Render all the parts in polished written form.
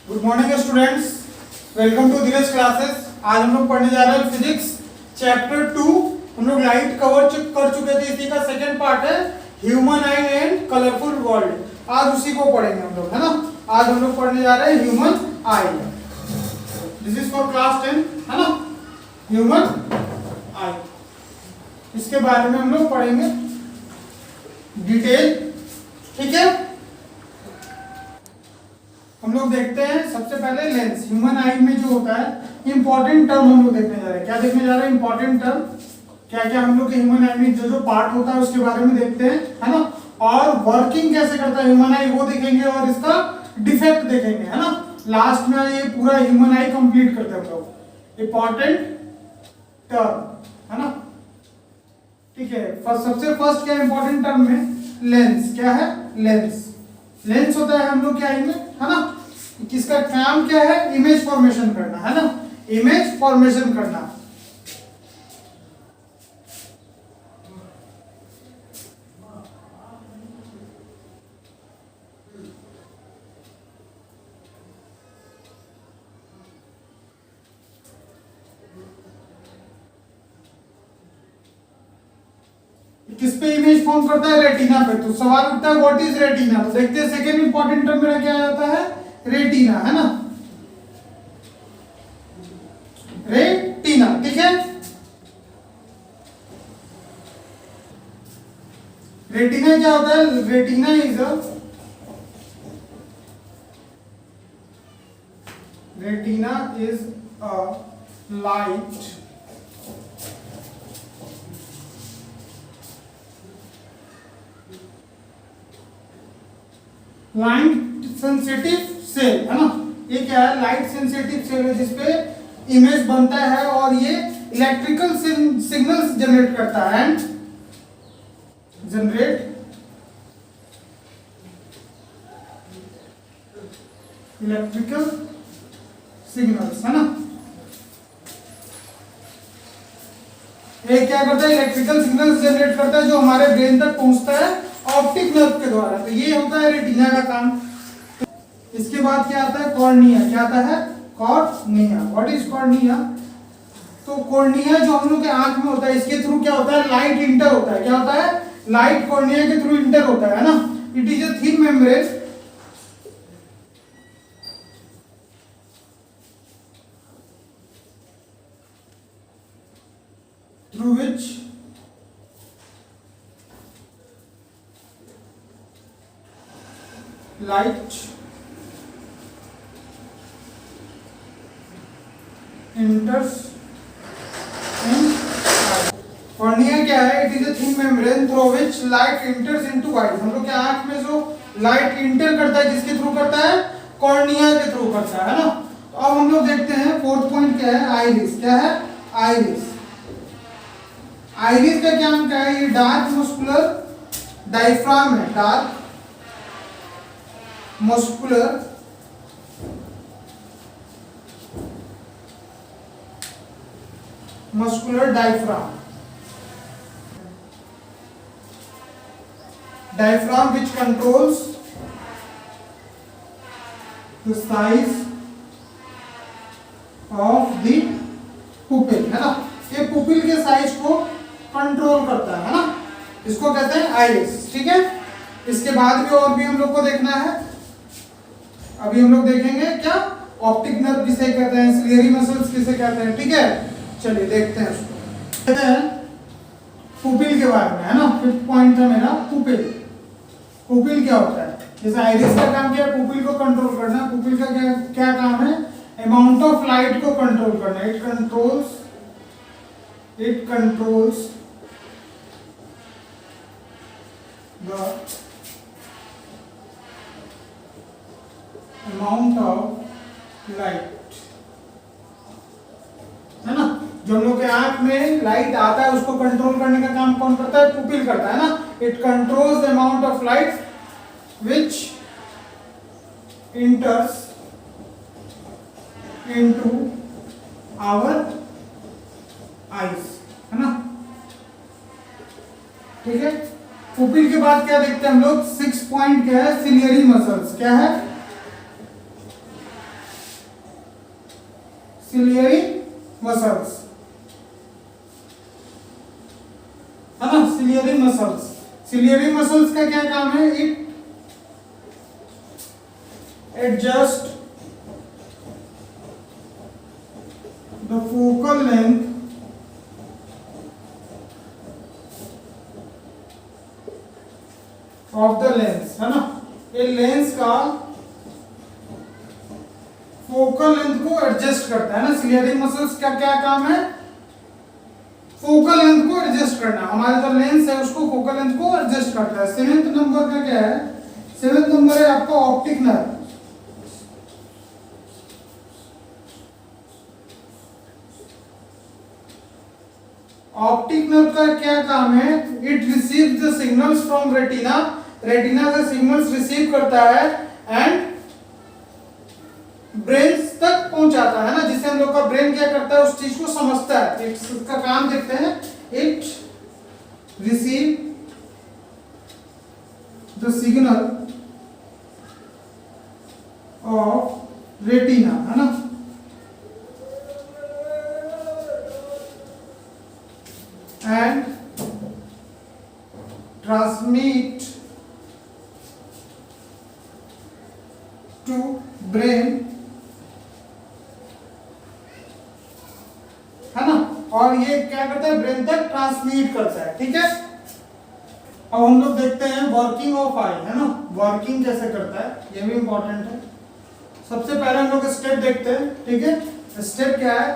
Good morning students, welcome to Dheeraj Classes. आज हम लोग पढ़ने जा रहे हैं फिजिक्स चैप्टर 2। हम लोग लाइट कवर कर चुके थे, इसी का सेकंड पार्ट है human I and colourful world. आज उसी को पढ़ेंगे हम लोग, है ना। आज हम लोग पढ़ने जा रहे हैं human I. This is for class 10, है ना। ह्यूमन आई, इसके बारे में हम लोग पढ़ेंगे डिटेल, ठीक है। हम लोग देखते हैं सबसे पहले लेंस। ह्यूमन आई में जो होता है इंपॉर्टेंट टर्म हम लोग देखने जा रहे हैं। क्या देखने जा रहे हैं? Important term. क्या क्या हम लोग के ह्यूमन आई में जो जो पार्ट होता है उसके बारे में देखते हैं, है ना। और वर्किंग कैसे करता है ह्यूमन आई वो देखेंगे, और इसका डिफेक्ट देखेंगे, है ना। लास्ट में ये पूरा ह्यूमन आई कंप्लीट करते हैं हम लोग। इंपॉर्टेंट टर्म, है ना, ठीक है। सबसे फर्स्ट क्या इंपॉर्टेंट टर्म में लेंस। क्या है? लेंस। लेंस होता है हम लोग के आई में, है ना। किसका काम क्या है? इमेज फॉर्मेशन करना, है ना। इमेज फॉर्मेशन करना। किस पे इमेज फॉर्म करता है? रेटिना पे। तो सवाल उठता है व्हाट इज रेटिना। तो देखते हैं सेकेंड इंपॉर्टेंट टर्म मेरा क्या आता है? रेटिना, है ना। रेटिना, ठीक है। रेटिना क्या होता है? Retina is a light light sensitive cell, है ना। ये क्या है? लाइट सेंसिटिव सेल है जिसपे इमेज बनता है और ये इलेक्ट्रिकल सिग्नल्स जनरेट करता है एंड जनरेट इलेक्ट्रिकल सिग्नल्स, है ना। ये क्या करता है? इलेक्ट्रिकल सिग्नल्स जनरेट करता है जो हमारे ब्रेन तक पहुंचता है ऑप्टिक नर्व के द्वारा। तो ये होता है रेटिना का काम। इसके बाद क्या आता है? कॉर्निया। क्या आता है? कॉर्निया। What is cornea? तो कॉर्निया जो हम लोग के आंख में होता है, इसके थ्रू क्या होता है? लाइट इंटर होता है। क्या होता है? लाइट कॉर्निया के थ्रू इंटर होता है ना। It is a thin membrane through which light enters in eye. Cornea क्या है? It is a thin membrane through which light इंटर्स into eyes. हम लोग के आंख में जो लाइट इंटर करता है किसके थ्रू करता है? कॉर्निया के थ्रू करता है ना। तो अब हम लोग देखते हैं फोर्थ पॉइंट क्या है? आइरिस। क्या है? आइरिस। आइरिस का क्या क्या है? ये डार्क मस्कुलर डायफ्राम है। Dark muscular diaphragm which controls the size of the pupil, है ना। ये पुपिल के साइज को कंट्रोल करता है ना। इसको कहते हैं आइरिस, ठीक है। इसके बाद भी और भी हम लोग को देखना है। अभी हम लोग देखेंगे क्या ऑप्टिक नर्व किसे कहते हैं, सिलियरी मसल्स किसे कहते हैं, ठीक है। चलिए देखते हैं उसको। कहते हैं पुपिल के बारे में, है ना। फिफ्थ पॉइंट था मेरा पुपिल। पुपिल क्या होता है? जैसे आइरिस का काम क्या है? पुपिल को कंट्रोल करना। पुपिल का क्या क्या काम है? अमाउंट ऑफ लाइट को कंट्रोल करना। It controls the amount of light, है ना। जो हम लोग के आंख में लाइट आता है उसको कंट्रोल करने का काम कौन करता है? पुपिल करता है ना। It controls the amount of light which enters into our eyes, है ना, ठीक है। पुपिल के बाद क्या देखते हैं हम लोग? 6 पॉइंट क्या है? Ciliary muscles. क्या है? सिलियरी मसल्स, है ना, सिलियरी मसल्स। सिलियरी मसल्स का क्या काम है? It adjust the focal length of the lens, है ना, ये लेंस का फोकल लेंथ को एडजस्ट करता है ना। सिलियरी मसल्स का क्या काम है? फोकल लेंथ को एडजस्ट करना। हमारा जो लेंस है उसको फोकल लेंथ को एडजस्ट करता है। 7th नंबर का क्या है? 7th नंबर है आपका ऑप्टिक नर्व। ऑप्टिक नर्व का क्या काम है? It receives the signals from retina, retina का सिग्नल्स रिसीव करता है एंड ब्रेन तक पहुंचाता है ना, जिससे हम लोग का ब्रेन क्या करता है? उस चीज को समझता है। इसका काम देखते हैं। It receive the signal of retina, है ना, एंड ट्रांसमिट टू ब्रेन, है ना, और ये क्या करता है? ब्रेन तक ट्रांसमिट करता है। ठीक है, अब हम लोग देखते हैं वर्किंग ऑफ आई, है ना, वर्किंग कैसे करता है, ये भी इंपॉर्टेंट है। सबसे पहले हम लोग स्टेप देखते हैं। ठीक है, स्टेप क्या है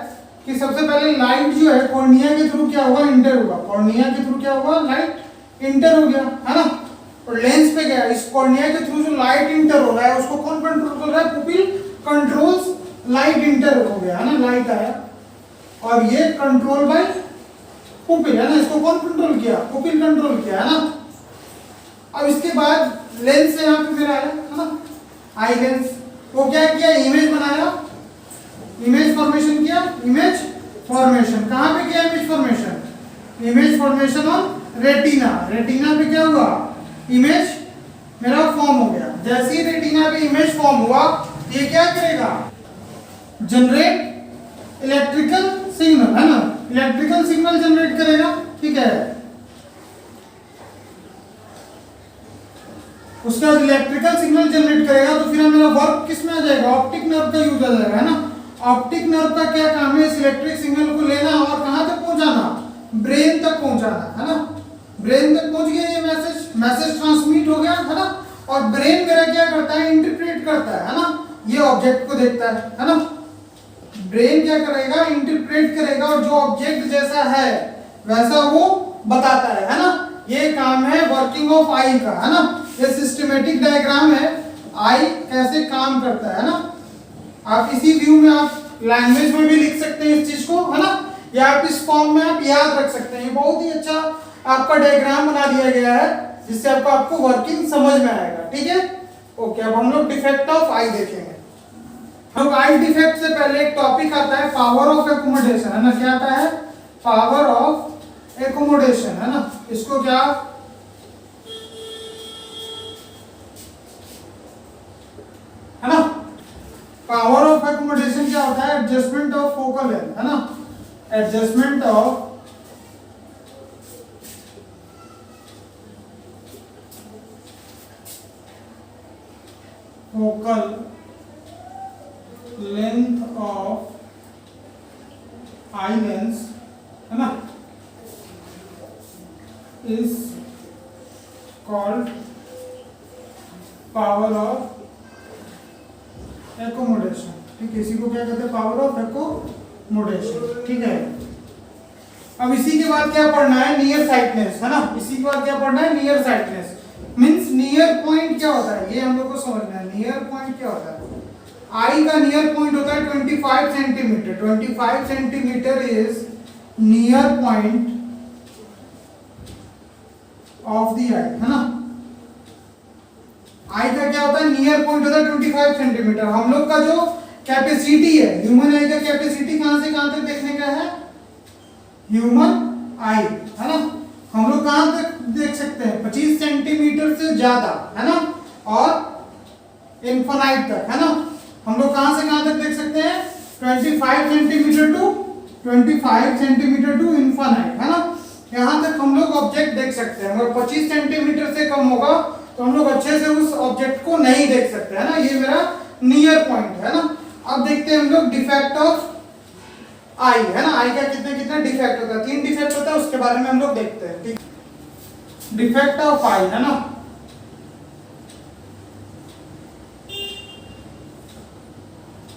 कि सबसे पहले लाइट जो है कॉर्निया के थ्रू क्या होगा? इंटर होगा। कॉर्निया के थ्रू क्या होगा? लाइट इंटर हो गया, है ना, और लेंस पे गया। इस कॉर्निया के थ्रू जो लाइट इंटर हो रहा है उसको कौन कंट्रोल कर रहा है? पुपिल कंट्रोल्स लाइट इंटर हो गया, है ना, लाइट आया, और ये कंट्रोल बाय पुपिल, है ना, इसको कौन कंट्रोल किया? पुपिल कंट्रोल किया, है ना। अब इसके बाद लेंस से यहाँ पे मेरा आया, है ना, आई लेंस, वो क्या किया? इमेज बनाया, इमेज फॉर्मेशन किया। इमेज फॉर्मेशन कहाँ पे किया? Image formation, image formation on retina. Retina पे क्या हुआ? इमेज मेरा फॉर्म हो गया। जैसे ही रेटिना पे इमेज फॉर्म हुआ, ये क्या करेगा? जनरेट इलेक्ट्रिकल सिग्नल, है ना, इलेक्ट्रिकल सिग्नल जनरेट करेगा। ठीक है, उसके बाद इलेक्ट्रिकल सिग्नल जनरेट करेगा तो फिर मेरा वर्क किस में आ जाएगा? ऑप्टिक नर्व का यूज आ जाएगा, है ना। ऑप्टिक नर्व का क्या काम है? इस इलेक्ट्रिक सिग्नल को लेना और कहां तक पहुंचाना? ब्रेन तक पहुंचाना, है ना। ब्रेन तक पहुंच गया ये मैसेज, मैसेज ट्रांसमिट हो गया, है ना, और ब्रेन मेरा क्या करता है? इंटरप्रेट करता है ना, ये ऑब्जेक्ट को देखता है ना। ब्रेन क्या करेगा? इंटरप्रेट करेगा और जो ऑब्जेक्ट जैसा है वैसा वो बताता है ना। ये काम है वर्किंग ऑफ आई का, है ना। ये सिस्टमेटिक डायग्राम है आई कैसे काम करता है ना। आप इसी व्यू में आप लैंग्वेज में भी लिख सकते हैं इस चीज को, है ना, या आप इस फॉर्म में आप याद रख सकते हैं। बहुत ही अच्छा आपका डायग्राम बना दिया गया है जिससे आपको वर्किंग समझ में आएगा। ठीक है, ओके। अब हम लोग डिफेक्ट ऑफ आई देखेंगे। हम आई डिफेक्ट से पहले एक टॉपिक आता है पावर ऑफ एकोमोडेशन, है ना। क्या आता है? पावर ऑफ एकोमोडेशन, है ना। इसको क्या है ना, पावर ऑफ एकोमोडेशन क्या होता है? एडजस्टमेंट ऑफ फोकल लेंथ, है ना, adjustment of focal length of eye lens, है ना, is called power of accommodation. ठीक है, इसी को क्या कहते हैं? Power of accommodation. ठीक है, अब इसी के बाद क्या पढ़ना है? नियर साइटनेस, है ना। इसी के बाद क्या पढ़ना है? Near sightedness. Means near point क्या होता है ये हम लोग को समझना है। नियर पॉइंट क्या होता है? आई का नियर पॉइंट होता है 25 centimetre. 25 centimetre is near point of the eye, है ना। आई का क्या होता है? नियर पॉइंट होता है 25 सेंटीमीटर। हम लोग का जो कैपेसिटी है, ह्यूमन आई का कैपेसिटी कहां से कहां तक देखने का है? ह्यूमन आई, है ना, हम लोग कहां तक देख सकते हैं? 25 सेंटीमीटर से ज्यादा, है ना, और इनफाइनाइट तक, है ना। हम लोग कहां से कहां तक देख सकते हैं? 25 सेंटीमीटर टू इनफाइनाइट, है ना। यहां तक हम लोग ऑब्जेक्ट देख सकते हैं। अगर 25 सेंटीमीटर से कम होगा तो हम लोग अच्छे से उस ऑब्जेक्ट को नहीं देख सकते, है ना। ये मेरा नियर पॉइंट है ना। अब देखते हैं हम लोग डिफेक्ट ऑफ आई, है ना। आई का कितने कितने डिफेक्ट होता है, 3 डिफेक्ट होता है, उसके बारे में हम लोग देखते हैं। ठीक, डिफेक्ट ऑफ आई, है ना।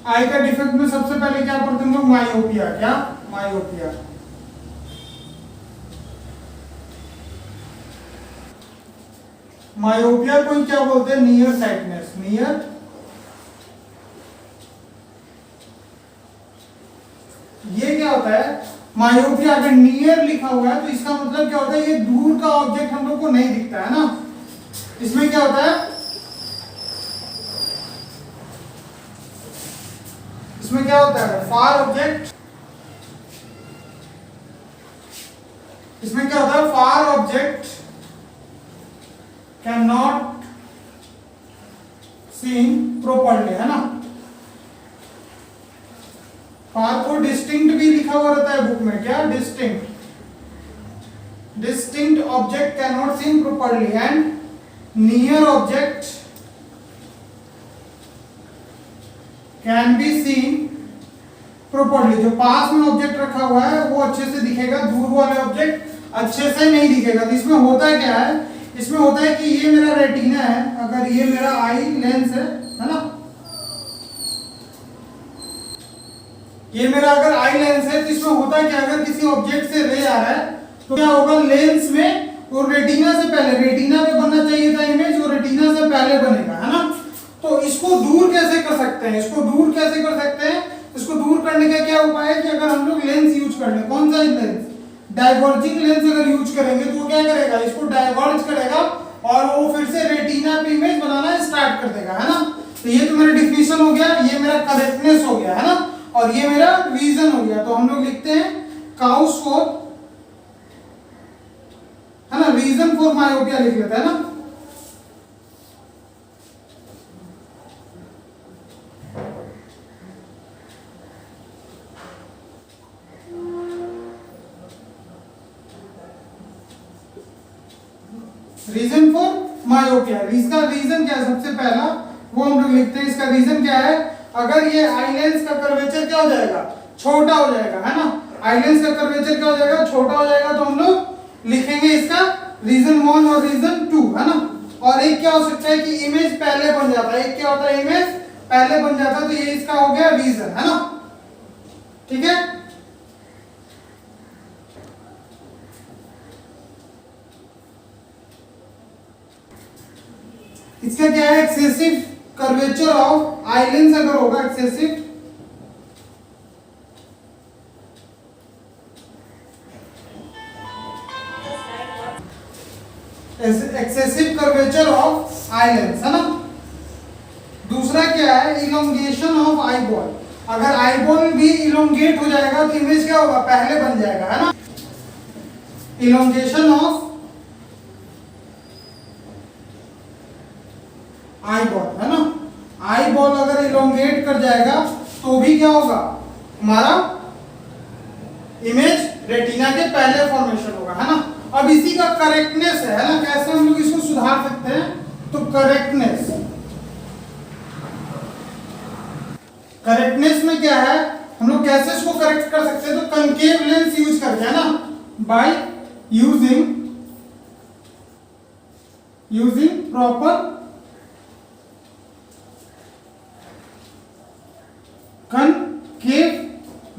आई का डिफेक्ट में सबसे पहले क्या पढ़ते हैं हम लोग, मायोपिया। क्या, मायोपिया। मायोपिया को क्या बोलते हैं, नियर साइटनेस। नियर ये क्या होता है, मायोपिया अगर नियर लिखा हुआ है तो इसका मतलब क्या होता है, ये दूर का ऑब्जेक्ट हम लोग को नहीं दिखता है ना। इसमें क्या होता है, इसमें क्या होता है, फार ऑब्जेक्ट। इसमें क्या होता है, far object cannot seen properly, है ना। फार को डिस्टिंक्ट भी लिखा हुआ रहता है बुक में। क्या, distinct. Distinct object cannot seen properly and near object can be seen properly. जो पास में ऑब्जेक्ट रखा हुआ है वो अच्छे से दिखेगा, दूर वाले ऑब्जेक्ट अच्छे से नहीं दिखेगा। तो इसमें होता क्या है, इसमें होता है कि ये मेरा रेटिना है, अगर ये मेरा आई लेंस है ना। ये मेरा अगर आई लेंस है तो इसमें होता है कि अगर किसी ऑब्जेक्ट से रे आ रहा है तो क्या होगा, लेंस में और रेटिना से पहले, रेटिना पे बनना चाहिए था इमेज, और रेटिना से पहले बनेगा, है ना। तो इसको दूर कैसे कर सकते हैं, इसको दूर कैसे कर सकते हैं, इसको दूर करने का क्या उपाय है कि अगर हम लोग लेंस यूज कर ले, कौन सा लेंस, डाइवर्जिंग लेंस अगर यूज करेंगे तो वो क्या करेगा, इसको डाइवर्ज करेगा और वो फिर से रेटिना पे इमेज बनाना स्टार्ट कर देगा, है ना। तो ये तो मेरा डिफिनेशन हो गया, ये मेरा करेक्टनेस हो गया, है ना, और ये मेरा रीजन हो गया। तो हम लोग लिखते हैं काउस फॉर, है ना, रीजन फॉर मायोपिया लिख लेते हैं ना। रीजन फॉर मायोपिया, इसका रीजन क्या है, सबसे पहला वो हम लोग लिखते हैं। इसका रीजन क्या है, अगर ये आई लेंस का कर्वेचर क्या हो जाएगा, छोटा हो जाएगा, है ना। आई लेंस का कर्वेचर क्या हो जाएगा, छोटा हो जाएगा, तो हम लोग लिखेंगे इसका रीजन 1 और रीजन 2, है ना। और एक क्या हो सकता है कि इमेज पहले बन जाता है, एक क्या होता है, इमेज पहले बन जाता है, तो ये इसका हो गया रीजन, है ना। ठीक है, इसका क्या है, excessive curvature of eye lens अगर होगा, excessive excessive curvature of eye lens, है ना। दूसरा क्या है, इलोंगेशन ऑफ आई बॉल। अगर आई बॉल भी इलोंगेट हो जाएगा तो इमेज क्या होगा, पहले बन जाएगा, है ना। इलोंगेशन ऑफ आई बॉल, है ना। आई बॉल अगर इलोंगेट कर जाएगा तो भी क्या होगा, हमारा इमेज रेटिना के पहले फॉर्मेशन होगा, है ना। अब इसी का करेक्टनेस है ना, कैसे हम लोग इसको सुधार सकते हैं, तो करेक्टनेस, करेक्टनेस में क्या है, हम लोग कैसे इसको करेक्ट कर सकते हैं, तो कनकेव लेंस यूज करके, है ना, by using proper concave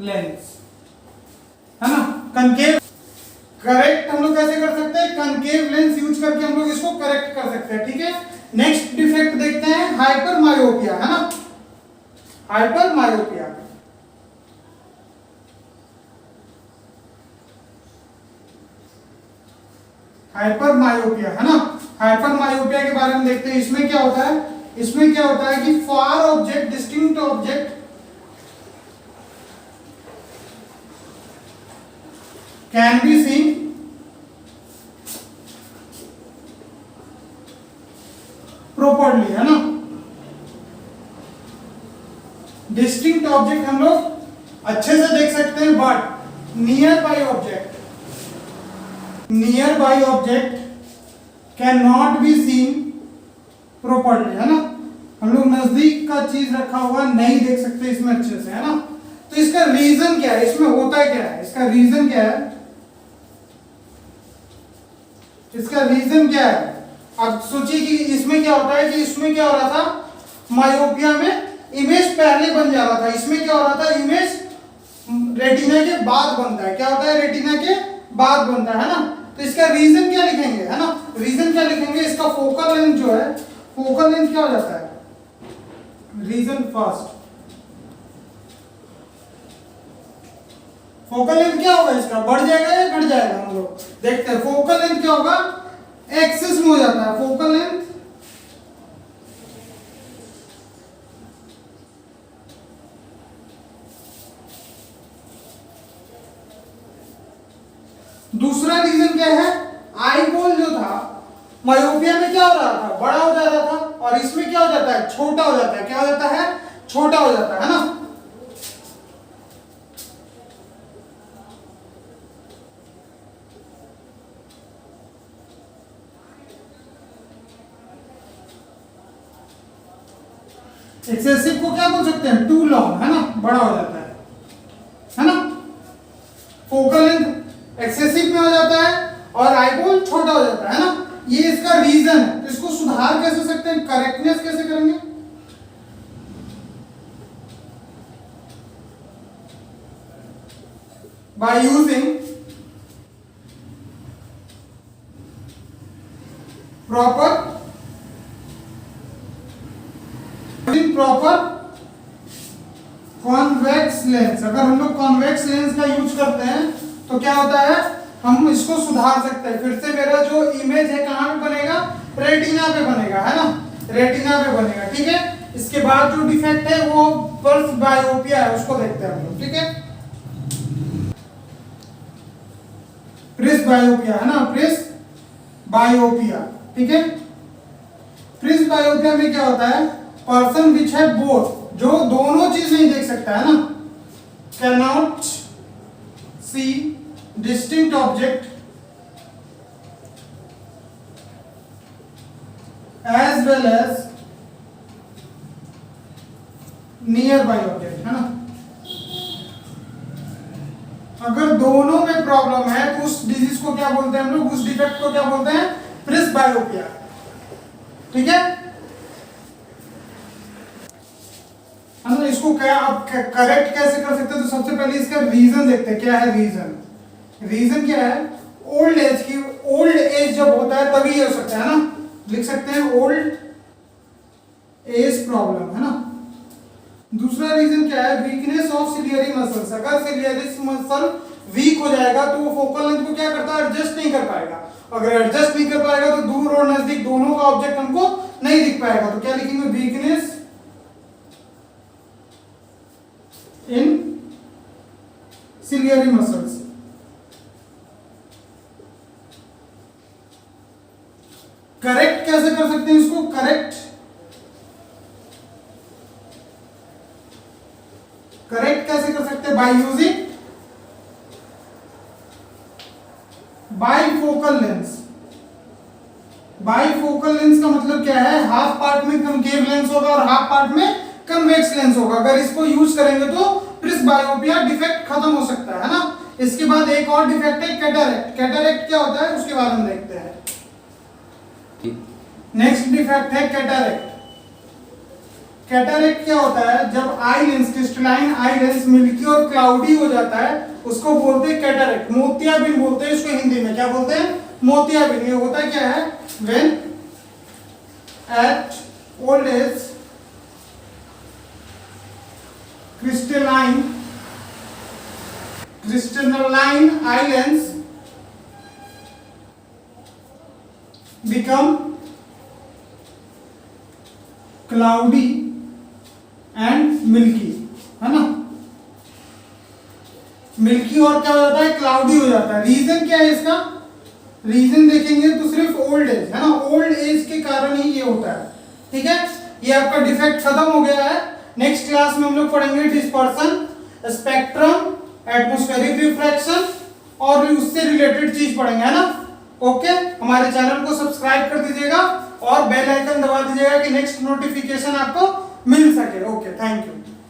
lens, है ना। कनकेव करेक्ट हम लोग कैसे कर सकते हैं, कनकेव लेंस यूज करके हम लोग इसको करेक्ट कर सकते हैं। ठीक है, नेक्स्ट डिफेक्ट देखते हैं, हाइपर मायोपिया, है ना। हाइपर मायोपिया, हाइपर मायोपिया, है ना। हाइपर मायोपिया के बारे में देखते हैं। इसमें क्या होता है, इसमें क्या होता है कि far object, distinct object can be seen properly, है ना। डिस्टिंक्ट ऑब्जेक्ट हम लोग अच्छे से देख सकते हैं, but near by object can not be seen properly, है ना। हम लोग नजदीक का चीज रखा हुआ नहीं देख सकते इसमें अच्छे से, है ना। तो इसका रीजन क्या है, इसमें होता क्या है, इसका रीजन क्या है, इसका रीजन क्या है। अब सोचिए कि इसमें क्या होता है कि इसमें क्या हो रहा था, मायोपिया में इमेज पहले बन जा रहा था, इसमें क्या हो रहा था, इमेज रेटिना के बाद बनता है। क्या होता है, रेटिना के बाद बनता है ना। तो इसका रीजन क्या लिखेंगे, है ना, रीजन क्या लिखेंगे, इसका फोकल लेंथ जो है, फोकल लेंथ क्या हो जाता है, रीजन फर्स्ट। फोकल लेंथ क्या होगा इसका, बढ़ जाएगा या घट जाएगा, हम लोग देखते हैं। फोकल लेंथ क्या होगा, एक्सिस में हो जाता है फोकल लेंथ, दूसरा रीजन क्या है, आई बॉल जो था मायोपिया में क्या हो रहा था, बड़ा हो जा रहा था, और इसमें क्या हो जाता है, छोटा हो जाता है। क्या हो जाता है, छोटा हो जाता है ना। एक्सेसिव को क्या बोल सकते हैं, टू लॉन्ग, है ना, बड़ा हो जाता है ना। फोकल लेंथ एक्सेसिव में हो जाता है और आईबॉल छोटा हो जाता है ना। ये इसका रीजन है। तो इसको सुधार कैसे सकते हैं, करेक्टनेस कैसे करेंगे, by using proper convex lens. अगर हम लोग कॉन्वेक्स लेंस का यूज करते हैं तो क्या होता है, हम इसको सुधार सकते हैं। फिर से मेरा जो इमेज है कहां पे बनेगा, रेटिना पे बनेगा, है ना, रेटिना पे बनेगा, ठीक है। इसके बाद जो डिफेक्ट है वो पर्स बायोपिया है, उसको देखते हैं हम लोग, ठीक है। प्रिस बायोपिया, है ना, प्रिस बायोपिया, ठीक है। प्रिस बायोपिया में क्या होता है, पर्सन विच है बोथ, जो दोनों चीज नहीं देख सकता, है ना, can not see distinct object as well as nearby object, है ना। अगर दोनों में प्रॉब्लम है तो उस डिजीज को क्या बोलते हैं हम लोग, उस डिफेक्ट को क्या बोलते हैं, प्रिस बायोपिया, ठीक है। हम इसको क्या अब करेक्ट कैसे कर सकते हैं, तो सबसे पहले इसका रीजन देखते हैं। क्या है रीजन, रीजन क्या है, ओल्ड एज की, ओल्ड एज जब होता है तभी ये हो सकता है ना, लिख सकते हैं ओल्ड एज प्रॉब्लम, है ना। दूसरा रीजन क्या है, वीकनेस ऑफ सिलियरी मसल्स। अगर सिलियरी मसल वीक हो जाएगा तो वो फोकल लेंथ को क्या करता है, एडजस्ट नहीं कर पाएगा। अगर एडजस्ट नहीं कर पाएगा तो दूर और नजदीक दोनों का ऑब्जेक्ट हमको नहीं दिख पाएगा। तो क्या लिखेंगे, weakness in ciliary muscles. Correct कैसे कर सकते हैं इसको, करेक्ट कैसे कर सकते हैं, by using bifocal lens. Bifocal lens का मतलब क्या है, हाफ पार्ट में कनकेव लेंस होगा और हाफ पार्ट में कन्वेक्स लेंस होगा। अगर इसको यूज करेंगे तो प्रिस बायोपिया डिफेक्ट खत्म हो सकता है ना। इसके बाद एक और डिफेक्ट है कैटरैक्ट। कैटरैक्ट क्या होता है उसके बारे में देखते हैं। नेक्स्ट डिफेक्ट है कैटरैक्ट। कैटरैक्ट क्या होता है, जब eye lens, crystalline eye lens milky और क्लाउडी हो जाता है उसको बोलते हैं कैटरैक्ट। मोतियाबिंद बोलते हैं इसको हिंदी में, क्या बोलते हैं, मोतियाबिंद। ये होता क्या है, when eight old age crystalline eye lens become cloudy and milky, है ना। मिल्की और क्या हो जाता है, क्लाउडी हो जाता है। रीजन क्या है इसका, रीजन देखेंगे तो सिर्फ ओल्ड एज, है ना, ओल्ड एज के कारण ही ये होता है, ठीक है। ये आपका डिफेक्ट खत्म हो गया है। नेक्स्ट क्लास में हम लोग पढ़ेंगे डिस्पर्सन स्पेक्ट्रम, एटमॉस्फेरिक रिफ्रैक्शन और भी उससे रिलेटेड चीज पढ़ेंगे, है ना। ओके, हमारे चैनल को सब्सक्राइब कर दीजिएगा और बेल आइकन दबा दीजिएगा कि नेक्स्ट नोटिफिकेशन आपको मिल सके। Okay, thank you.